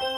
क्या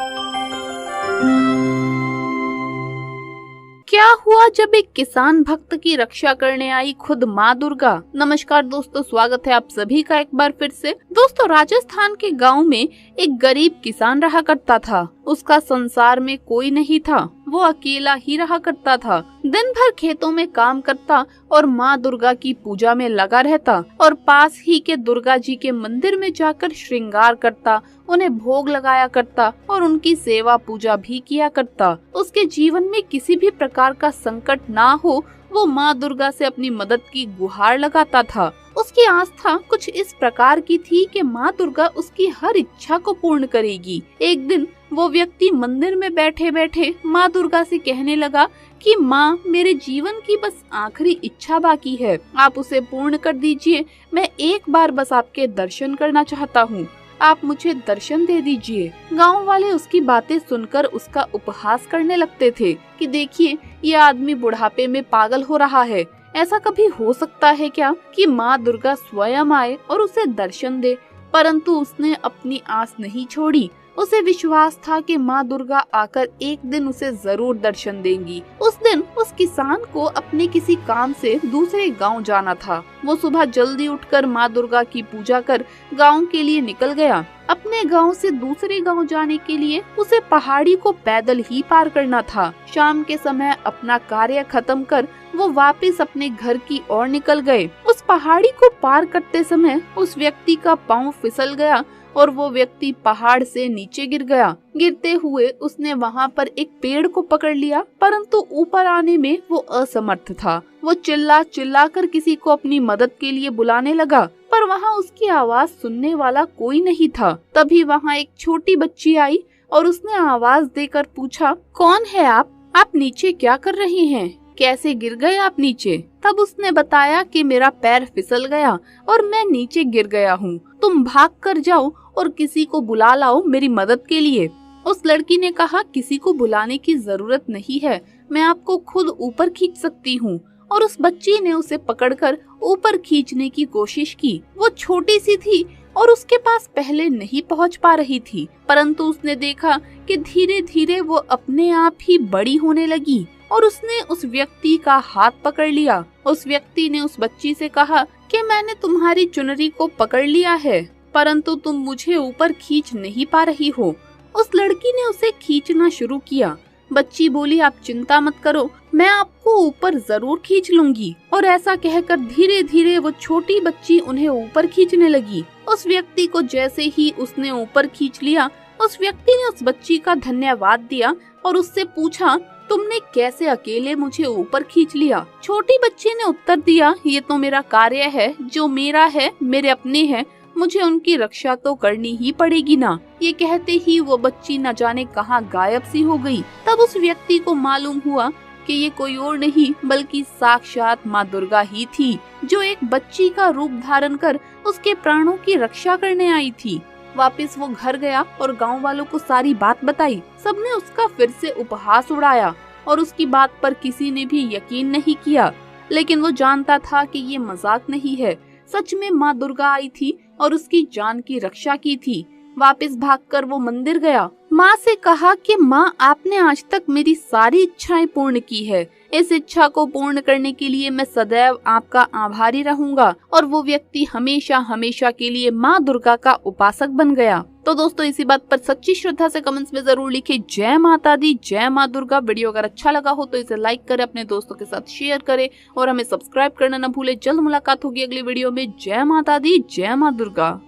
हुआ जब एक किसान भक्त की रक्षा करने आई खुद माँ दुर्गा। नमस्कार दोस्तों, स्वागत है आप सभी का एक बार फिर से। दोस्तों, राजस्थान के गांव में एक गरीब किसान रहा करता था। उसका संसार में कोई नहीं था, वो अकेला ही रहा करता था। दिन भर खेतों में काम करता और माँ दुर्गा की पूजा में लगा रहता और पास ही के दुर्गा जी के मंदिर में जाकर श्रृंगार करता, उन्हें भोग लगाया करता और उनकी सेवा पूजा भी किया करता। उसके जीवन में किसी भी प्रकार का संकट ना हो, वो माँ दुर्गा से अपनी मदद की गुहार लगाता था। उसकी आस्था कुछ इस प्रकार की थी कि माँ दुर्गा उसकी हर इच्छा को पूर्ण करेगी। एक दिन वो व्यक्ति मंदिर में बैठे बैठे माँ दुर्गा से कहने लगा कि माँ, मेरे जीवन की बस आखिरी इच्छा बाकी है, आप उसे पूर्ण कर दीजिए। मैं एक बार बस आपके दर्शन करना चाहता हूँ, आप मुझे दर्शन दे दीजिए। गांव वाले उसकी बातें सुनकर उसका उपहास करने लगते थे कि देखिए, ये आदमी बुढ़ापे में पागल हो रहा है। ऐसा कभी हो सकता है क्या कि माँ दुर्गा स्वयं आए और उसे दर्शन दे? परंतु उसने अपनी आस नहीं छोड़ी। उसे विश्वास था कि माँ दुर्गा आकर एक दिन उसे जरूर दर्शन देंगी। उस दिन उस किसान को अपने किसी काम से दूसरे गांव जाना था। वो सुबह जल्दी उठकर माँ दुर्गा की पूजा कर गांव के लिए निकल गया। अपने गांव से दूसरे गांव जाने के लिए उसे पहाड़ी को पैदल ही पार करना था। शाम के समय अपना कार्य खत्म कर वो वापस अपने घर की ओर निकल गए। उस पहाड़ी को पार करते समय उस व्यक्ति का पाँव फिसल गया और वो व्यक्ति पहाड़ से नीचे गिर गया। गिरते हुए उसने वहाँ पर एक पेड़ को पकड़ लिया, परंतु ऊपर आने में वो असमर्थ था। वो चिल्ला चिल्ला कर किसी को अपनी मदद के लिए बुलाने लगा, पर वहाँ उसकी आवाज सुनने वाला कोई नहीं था। तभी वहाँ एक छोटी बच्ची आई और उसने आवाज देकर पूछा, कौन है आप नीचे क्या कर रही हैं? कैसे गिर गए आप नीचे? तब उसने बताया कि मेरा पैर फिसल गया और मैं नीचे गिर गया हूँ। तुम भाग कर जाओ और किसी को बुला लाओ मेरी मदद के लिए। उस लड़की ने कहा, किसी को बुलाने की जरूरत नहीं है, मैं आपको खुद ऊपर खींच सकती हूँ। और उस बच्ची ने उसे पकड़कर ऊपर खींचने की कोशिश की। वो छोटी सी थी और उसके पास पहले नहीं पहुँच पा रही थी, परंतु उसने देखा कि धीरे धीरे वो अपने आप ही बड़ी होने लगी और उसने उस व्यक्ति का हाथ पकड़ लिया। उस व्यक्ति ने उस बच्ची से कहा कि मैंने तुम्हारी चुनरी को पकड़ लिया है, परंतु तुम मुझे ऊपर खींच नहीं पा रही हो। उस लड़की ने उसे खींचना शुरू किया। बच्ची बोली, आप चिंता मत करो, मैं आपको ऊपर जरूर खींच लूंगी। और ऐसा कहकर धीरे धीरे वो छोटी बच्ची उन्हें ऊपर खींचने लगी। उस व्यक्ति को जैसे ही उसने ऊपर खींच लिया, उस व्यक्ति ने उस बच्ची का धन्यवाद दिया और उससे पूछा, तुमने कैसे अकेले मुझे ऊपर खींच लिया? छोटी बच्ची ने उत्तर दिया, ये तो मेरा कार्य है, जो मेरा है, मेरे अपने हैं, मुझे उनकी रक्षा तो करनी ही पड़ेगी ना। ये कहते ही वो बच्ची न जाने कहाँ गायब सी हो गई। तब उस व्यक्ति को मालूम हुआ कि ये कोई और नहीं बल्कि साक्षात माँ दुर्गा ही थी, जो एक बच्ची का रूप धारण कर उसके प्राणों की रक्षा करने आई थी। वापस वो घर गया और गांव वालों को सारी बात बताई। सबने उसका फिर से उपहास उड़ाया और उसकी बात पर किसी ने भी यकीन नहीं किया, लेकिन वो जानता था कि ये मजाक नहीं है। सच में माँ दुर्गा आई थी और उसकी जान की रक्षा की थी। वापस भागकर वो मंदिर गया। माँ से कहा कि माँ, आपने आज तक मेरी सारी इच्छाएं पूर्ण की है। इस इच्छा को पूर्ण करने के लिए मैं सदैव आपका आभारी रहूंगा। और वो व्यक्ति हमेशा हमेशा के लिए माँ दुर्गा का उपासक बन गया। तो दोस्तों, इसी बात पर सच्ची श्रद्धा से कमेंट्स में जरूर लिखे, जय माता दी, जय माँ दुर्गा। वीडियो अगर अच्छा लगा हो तो इसे लाइक करें, अपने दोस्तों के साथ शेयर करें और हमें सब्सक्राइब करना न भूले। जल्द मुलाकात होगी अगली वीडियो में। जय माता दी, जय माँ दुर्गा।